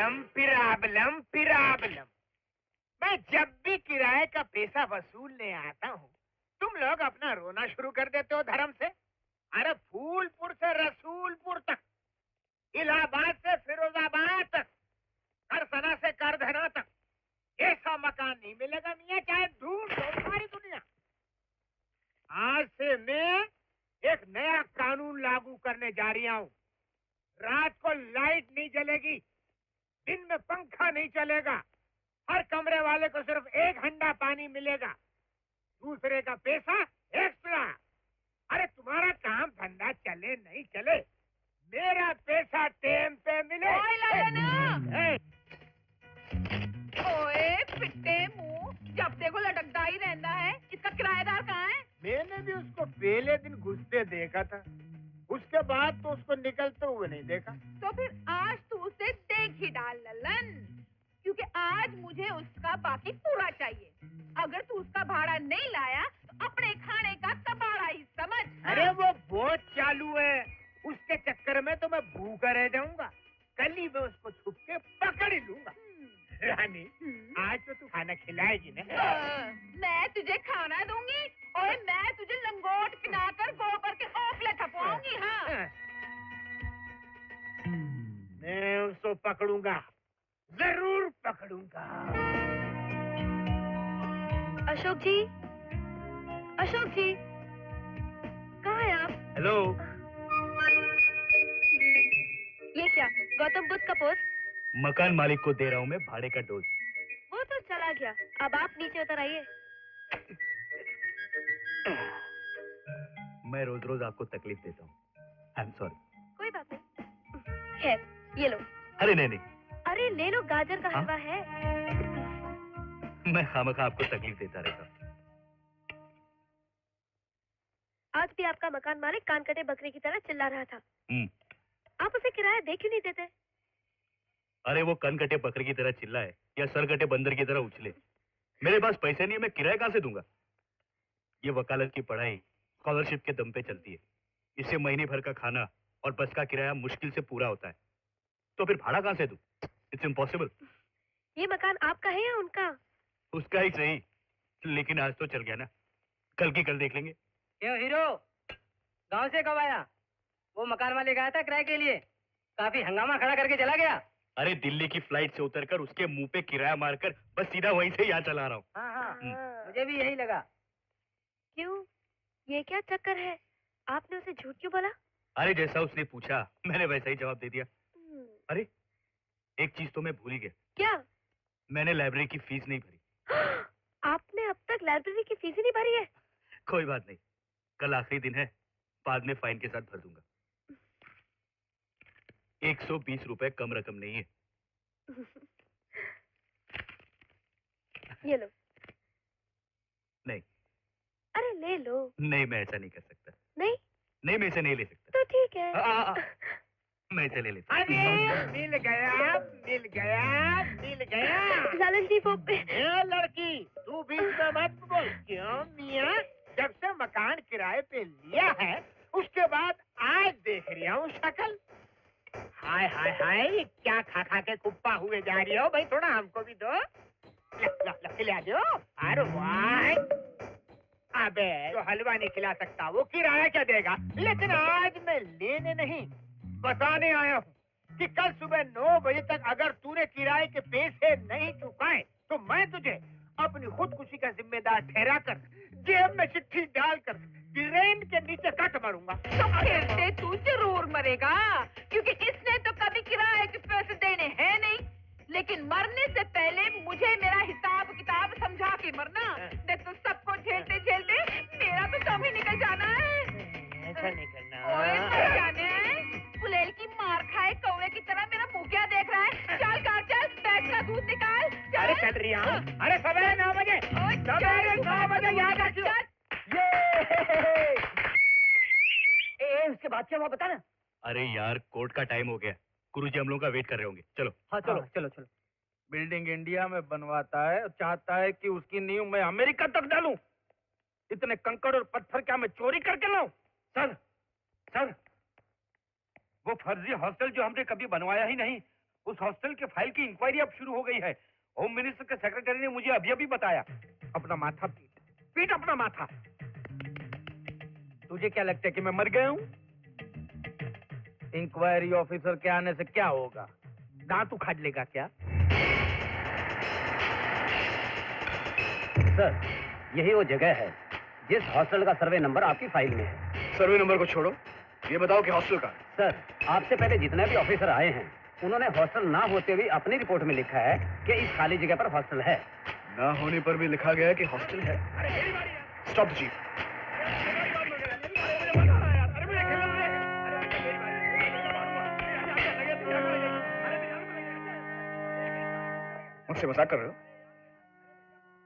पिराबलम पिराबलम। मैं जब भी किराए का पैसा वसूलने आता हूँ, तुम लोग अपना रोना शुरू कर देते हो धर्म से। अरे फूलपुर से रसूलपुर तक, इलाहाबाद से फिरोजाबाद तक, करसना से करधना तक ऐसा मकान नहीं मिलेगा मियाँ, चाहे ढूंढ लो सारी दुनिया। आज से मैं एक नया कानून लागू करने जा रही हूँ। रात को लाइट नहीं जलेगी, दिन में पंखा नहीं चलेगा, हर कमरे वाले को सिर्फ 1 हंडा पानी मिलेगा, दूसरे का पैसा एक्स्ट्रा। अरे तुम्हारा काम धंधा चले नहीं चले, मेरा पैसा टाइम पे मिले। ओए पिट्टे मुंह, जब देखो लटकता ही रहता है। इसका किराएदार कहाँ है? मैंने भी उसको पहले दिन घुसते देखा था, उसके बाद तो उसको निकलते हुए नहीं देखा। तो फिर आज तू उसे देख ही डाल ललन, क्योंकि आज मुझे उसका बाकी पूरा चाहिए। अगर तू उसका भाड़ा नहीं लाया तो अपने खाने का कबाड़ा ही समझ। अरे वो बहुत चालू है, उसके चक्कर में तो मैं भूखा रह जाऊंगा। कल ही मैं उसको छुप के पकड़ ही लूंगा। रानी, आज तो तू खाना खिलाएगी ना? मैं तुझे खाना दूंगी और मैं तुझे लंगोट पिनाकर गोबर के ओपले थपवाऊंगी। हाँ, मैं उसको पकड़ूंगा, जरूर पकड़ूंगा। अशोक जी, अशोक जी, कहाँ हैं आप? हेलो। ये क्या, गौतम बुद्ध का पोस्ट? मकान मालिक को दे रहा हूँ मैं भाड़े का डोज। वो तो चला गया, अब आप नीचे उतर आइए। मैं रोज रोज आपको तकलीफ देता हूँ, आई एम सॉरी। कोई बात नहीं, खैर ये लो। अरे नहीं नहीं, अरे ले लो, गाजर का हलवा है। मैं खामखा आपको तकलीफ देता रहता हूँ। आज भी आपका मकान मालिक कान कटे बकरे की तरह चिल्ला रहा था। आप उसे किराया दे क्यों नहीं देते? अरे वो कन कटे बकरे की तरह चिल्लाए या सर कटे बंदर की तरह उछले, मेरे पास पैसे नहीं है, मैं किराया कहाँ से दूंगा? ये वकालत की पढ़ाई स्कॉलरशिप के दम पे चलती है, इससे महीने भर का खाना और बस का किराया मुश्किल से पूरा होता है, तो फिर भाड़ा कहाँ से दूं? It's impossible. ये मकान आपका है या उनका? उसका ही सही, लेकिन आज तो चल गया ना, कल की कल देख लेंगे। क्यों हीरो, गांव से कब आया? वो मकान मालिक आया था किराए के लिए, काफी हंगामा खड़ा करके चला गया। अरे दिल्ली की फ्लाइट से उतरकर उसके मुंह पे किराया मारकर बस सीधा वहीं से यहाँ चला रहा हूँ। हाँ, मुझे भी यही लगा। क्यों, ये क्या चक्कर है? आपने उसे झूठ क्यों बोला? अरे जैसा उसने पूछा मैंने वैसा ही जवाब दे दिया। अरे एक चीज तो मैं भूल ही गया। क्या? मैंने लाइब्रेरी की फीस नहीं भरी। आपने अब तक लाइब्रेरी की फीस ही नहीं भरी है? कोई बात नहीं, कल आखिरी दिन है, बाद में फाइन के साथ भर दूंगा। 120 रुपए कम रकम नहीं है। ये लो। नहीं। अरे ले लो। नहीं, मैं ऐसा नहीं कर सकता। नहीं? नहीं, मैं इसे नहीं ले सकता। तो ठीक है। मैं इसे ले लेता। अरे मिल गया, मिल गया, मिल गया। लालन जी वो लड़की, तू बीच में मत बोल। क्यों मियाँ, जब से मकान किराए पे लिया है उसके बाद आज देख रही हूँ शक्ल। हाय हाय हाय, क्या खा खा के कुप्पा हुए जा रही हो भाई, थोड़ा हमको भी दो। खिला दो। अरे वाह, अबे तो हलवा नहीं खिला सकता, वो किराया क्या देगा? लेकिन आज मैं लेने नहीं, बताने आया हूँ कि कल सुबह 9 बजे तक अगर तूने किराए के पैसे नहीं चुकाए तो मैं तुझे अपनी खुदकुशी का जिम्मेदार ठहरा कर जेब में चिट्ठी डालकर ट्रेन के नीचे कट मारूंगा। तो खेलते तू जरूर मरेगा, क्योंकि इसने तो कभी किराए के पैसे देने हैं नहीं, लेकिन मरने से पहले मुझे मेरा हिसाब किताब समझा के मरना, नहीं तो सबको झेलते झेलते मेरा तो दम ही निकल जाना है। ऐसा नहीं करना। ओए मर जाने, फुलेल की मार खाए कौवे की तरह मेरा मुंह क्या देख रहा है? चल कार चल, बैग का दूध निकाल। अरे चल रही हूँ। अरे सवेरे 9 बजे, सवेरे 9 बजे याद रखियो। उसके बाद क्या हुआ बता ना। अरे यार कोर्ट का टाइम हो गया, गुरुजी हम लोगों का वेट कर रहे होंगे, चलो। हाँ चलो चलो चलो। बिल्डिंग इंडिया में बनवाता है और चाहता है कि उसकी नींव मैं अमेरिका तक डालूं। इतने कंकड़ और पत्थर क्या मैं चोरी करके लाऊं? सर, सर, वो फर्जी हॉस्टल जो हमने कभी बनवाया ही नहीं, उस हॉस्टल के फाइल की इंक्वायरी अब शुरू हो गई है। होम मिनिस्टर के सेक्रेटरी ने मुझे अभी अभी बताया। अपना माथा पीट, पीट अपना माथा। तुझे क्या लगता है कि मैं मर गया हूं? इंक्वायरी ऑफिसर के आने से क्या होगा? दांत उखाड़ लेगा क्या? सर, यही वो जगह है जिस हॉस्टल का सर्वे नंबर आपकी फाइल में है। सर्वे नंबर को छोड़ो, ये बताओ कि हॉस्टल का। सर, आपसे पहले जितने भी ऑफिसर आए हैं उन्होंने हॉस्टल ना होते हुए अपनी रिपोर्ट में लिखा है कि इस खाली जगह पर हॉस्टल है। ना होने पर भी लिखा गया है कि हॉस्टल है। Stop the jeep. मुझसे मजाक कर रहे हो?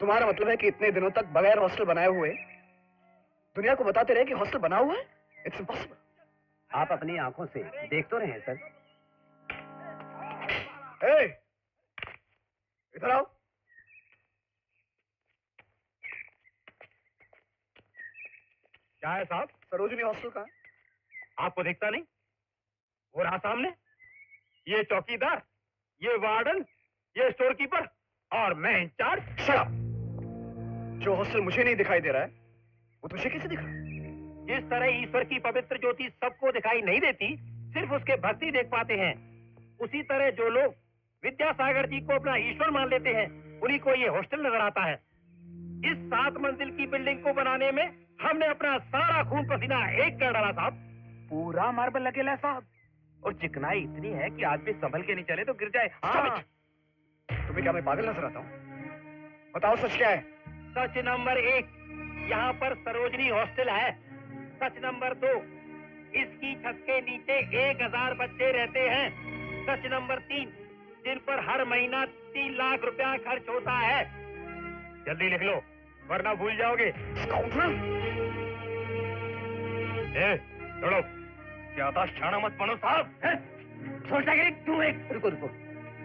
तुम्हारा मतलब है कि इतने दिनों तक बगैर हॉस्टल बनाए हुए दुनिया को बताते रहे कि हॉस्टल बना हुआ है? It's impossible. आप अपनी आंखों से देख तो रहे हैं सर। हे, इधर आओ। क्या है साहब? सरोजनी हॉस्टल कहाँ है? आपको दिखता नहीं? वो रहा सामने। ये चौकीदार, ये वार्डन, ये स्टोर कीपर और मैं इंचार्ज। Shut up. जो हॉस्टल मुझे नहीं दिखाई दे रहा है वो तुझे कैसे दिख रहा है? जिस तरह ईश्वर की पवित्र ज्योति सबको दिखाई नहीं देती, सिर्फ उसके भक्ति देख पाते हैं, उसी तरह जो लोग विद्यासागर जी को अपना ईश्वर मान लेते हैं, उन्हीं को ये हॉस्टल नजर आता है। इस 7 मंजिल की बिल्डिंग को बनाने में हमने अपना सारा खून पसीना एक कर डाला साहब। पूरा मार्बल लगेला साहब, और चिकनाई इतनी है कि आदमी संभल के नहीं चले तो गिर जाए। हाँ। तुम्हें क्या मैं पागल नजर आता हूँ? बताओ सच क्या है? सच नंबर 1, यहाँ पर सरोजनी हॉस्टल है। सच नंबर 2, इसकी छत के नीचे 1000 बच्चे रहते हैं। सच नंबर 3, जिन पर हर महीना 3 लाख रुपया खर्च होता है। जल्दी लिख लो वरना भूल जाओगे। छोड़ो, ज्यादा शाना मत बनो साहब। सोचता कि तू एक। रुको रुको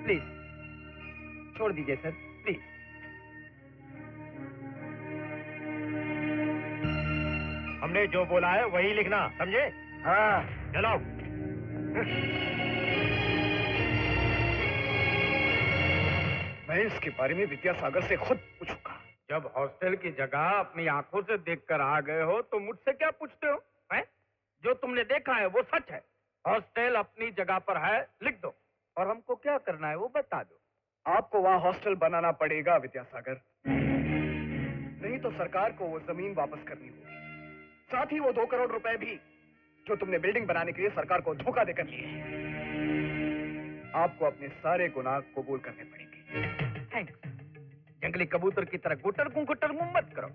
प्लीज, छोड़ दीजिए सर प्लीज। हमने जो बोला है वही लिखना, समझे? हाँ। चलो। मैं इसके बारे में विद्यासागर से खुद पूछूंगा। जब हॉस्टल की जगह अपनी आंखों से देखकर आ गए हो तो मुझसे क्या पूछते हो? हैं? जो तुमने देखा है वो सच है। हॉस्टल अपनी जगह पर है, लिख दो, और हमको क्या करना है वो बता दो। आपको वहाँ हॉस्टल बनाना पड़ेगा विद्यासागर, नहीं तो सरकार को वो जमीन वापस करनी होगी, साथ ही वो 2 करोड़ रुपए भी जो तुमने बिल्डिंग बनाने के लिए सरकार को धोखा देकर लिए। आपको अपने सारे गुनाह कबूल करने पड़ेंगे। थैंक्स। जंगली कबूतर की तरह गुटर गुं मत करो।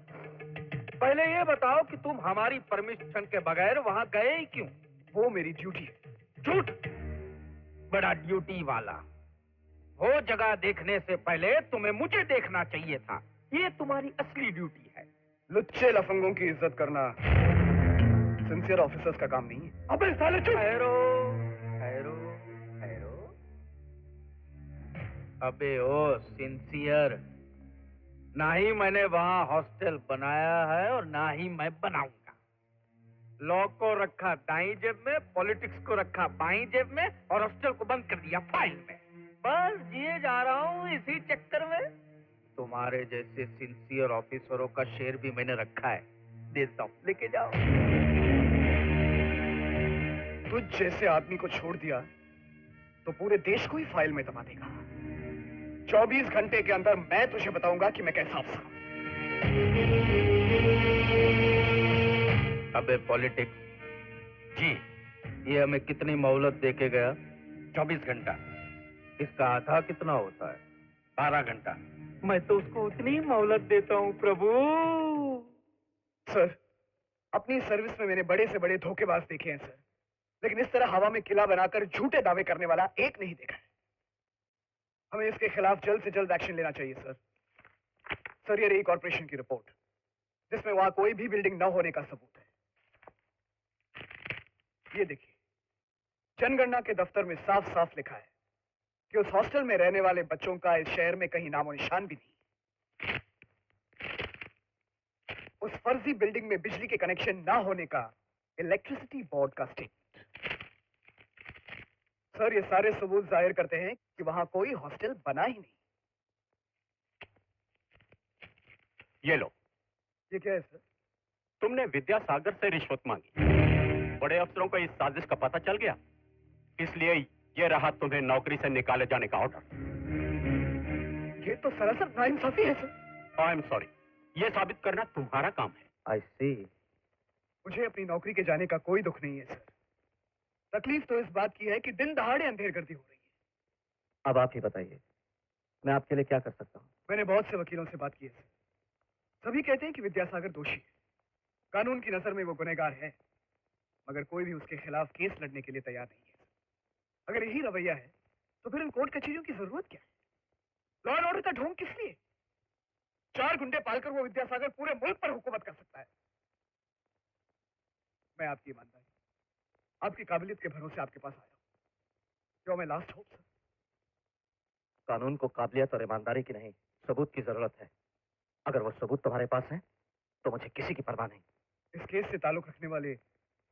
पहले ये बताओ कि तुम हमारी परमिशन के बगैर वहां गए ही क्यों? वो मेरी ड्यूटी है। झूठ, बड़ा ड्यूटी वाला। वो जगह देखने से पहले तुम्हें मुझे देखना चाहिए था। ये तुम्हारी असली ड्यूटी है। लुच्चे लफंगों की इज्जत करना सिंसियर ऑफिसर्स का काम नहीं है। अबे साले चुप। ठहरो ठहरो ठहरो। अबे ओ सिंसियर, ना ही मैंने वहां हॉस्टल बनाया है और ना ही मैं बनाऊंगा। लॉ को रखा दाईं जेब में, पॉलिटिक्स को रखा बाईं जेब में, और हॉस्टल को बंद कर दिया फाइल में। बस जिए जा रहा हूँ इसी चक्कर में। तुम्हारे जैसे सिंसियर ऑफिसरों का शेयर भी मैंने रखा है, देता हूँ, लेके जाओ। तुझ जैसे आदमी को छोड़ दिया तो पूरे देश को ही फाइल में दबा देगा। 24 घंटे के अंदर मैं तुझे बताऊंगा कि मैं कैसा अफसर हूं। अबे पॉलिटिक्स जी, ये हमें कितनी मोहलत दे के गया? 24 घंटा। इसका आधा कितना होता है? 12 घंटा। मैं तो उसको उतनी ही मोहलत देता हूँ प्रभु। सर, अपनी सर्विस में मैंने बड़े से बड़े धोखेबाज देखे हैं सर, लेकिन इस तरह हवा में किला बनाकर झूठे दावे करने वाला एक नहीं देखा है। हमें इसके खिलाफ जल्द से जल्द एक्शन लेना चाहिए सर। सर, ये रही कॉर्पोरेशन की रिपोर्ट जिसमें वहां कोई भी बिल्डिंग न होने का सबूत है। ये देखिए, जनगणना के दफ्तर में साफ साफ लिखा है कि उस हॉस्टल में रहने वाले बच्चों का इस शहर में कहीं नामो निशान भी नहीं। उस फर्जी बिल्डिंग में बिजली के कनेक्शन ना होने का इलेक्ट्रिसिटी बोर्ड का स्टेटमेंट। सर, ये सारे सबूत जाहिर करते हैं कि वहां कोई हॉस्टल बना ही नहीं। ये लो, ये क्या है सर? तुमने विद्यासागर से रिश्वत मांगी। बड़े अफसरों को इस साजिश का पता चल गया, इसलिए ये रहा तुम्हें नौकरी से निकाले जाने का ऑर्डर। ये तो सरासर नाइंसाफी है सर। आई एम सॉरी, ये साबित करना तुम्हारा काम है। आई सी। मुझे अपनी नौकरी के जाने का कोई दुख नहीं है सर। तकलीफ तो इस बात की है कि दिन दहाड़े अंधेरगर्दी हो रही है। अब आप ही बताइए, मैं आपके लिए क्या कर सकता हूँ? मैंने बहुत से वकीलों से बात की है सर। सभी कहते हैं कि विद्यासागर दोषी है, कानून की नजर में वो गुनहगार है, मगर कोई भी उसके खिलाफ केस लड़ने के लिए तैयार नहीं है। अगर यही रवैया है तो फिर इन कोर्ट कचहरियों की जरूरत क्या है? लॉ एंड ऑर्डर का ढोंग किस लिए? 4 गुंडे पालकर वो विद्यासागर पूरे मुल्क पर हुकूमत कर सकता है। मैं आपकी ईमानदारी, आपकी काबिलियत के भरोसे आपके पास आया हूं। जो मैं लास्ट होप सर। कानून को काबिलियत और ईमानदारी की नहीं, सबूत की जरूरत है। अगर वो सबूत तुम्हारे पास है तो मुझे किसी की परवाह नहीं। इस केस से ताल्लुक रखने वाले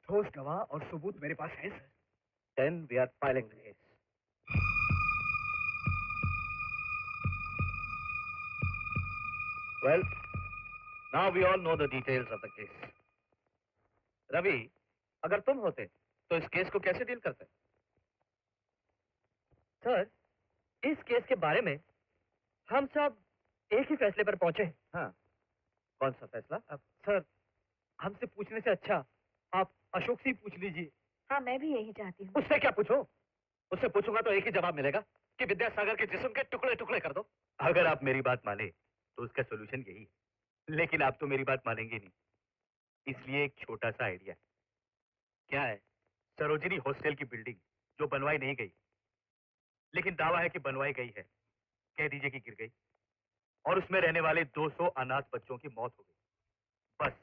ठोस गवाह और सबूत मेरे पास हैं sir. Then we are filing the case. Well, now we all know the details of the case. Ravi, अगर तुम होते तो इस केस को कैसे डील करते? सर, इस केस के बारे में हम सब एक ही फैसले पर पहुंचे हैं। हाँ, कौन सा फैसला? सर, हमसे पूछने से अच्छा आप अशोक से ही पूछ लीजिए। हाँ, मैं भी यही चाहती हूँ। उससे क्या पूछो? उससे पूछूंगा तो एक ही जवाब मिलेगा कि विद्यासागर के जिस्म के टुकड़े टुकड़े कर दो। अगर आप मेरी बात माने तो उसका सोल्यूशन यही है, लेकिन आप तो मेरी बात मानेंगे नहीं, इसलिए एक छोटा सा आइडिया। क्या है? सरोजिनी हॉस्टल की बिल्डिंग जो बनवाई नहीं गई, लेकिन दावा है कि बनवाई गई है, कह दीजिए कि गिर गई, और उसमें रहने वाले 200 अनाथ बच्चों की मौत हो गई। बस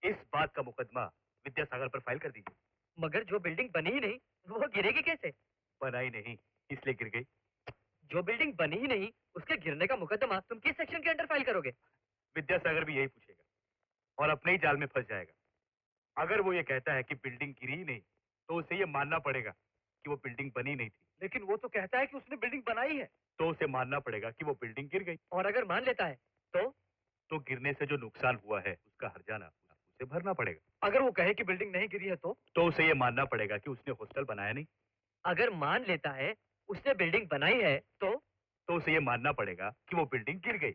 इस बात का मुकदमा विद्यासागर पर फाइल कर दीजिए। मगर जो बिल्डिंग बनी ही नहीं वो गिरेगी कैसे? बनाई नहीं इसलिए गिर गई। जो बिल्डिंग बनी ही नहीं उसके गिरने का मुकदमा तुम किस सेक्शन के अंडर फाइल करोगे? विद्यासागर भी यही पूछेगा और अपने ही जाल में फंस जाएगा। अगर वो ये कहता है कि बिल्डिंग गिरी ही नहीं तो उसे ये मानना पड़ेगा कि वो बिल्डिंग बनी नहीं थी। लेकिन वो तो कहता है कि उसने बिल्डिंग बनाई है। तो उसे मानना पड़ेगा कि वो बिल्डिंग गिर गई। और अगर मान लेता है तो गिरने से जो नुकसान हुआ है उसका हर्जाना उसे भरना पड़ेगा। अगर वो कहे कि बिल्डिंग नहीं गिरी है तो उसे ये मानना पड़ेगा कि उसने हॉस्टल बनाया नहीं। अगर मान लेता है उसने बिल्डिंग बनाई है तो उसे ये मानना पड़ेगा कि वो बिल्डिंग गिर गई।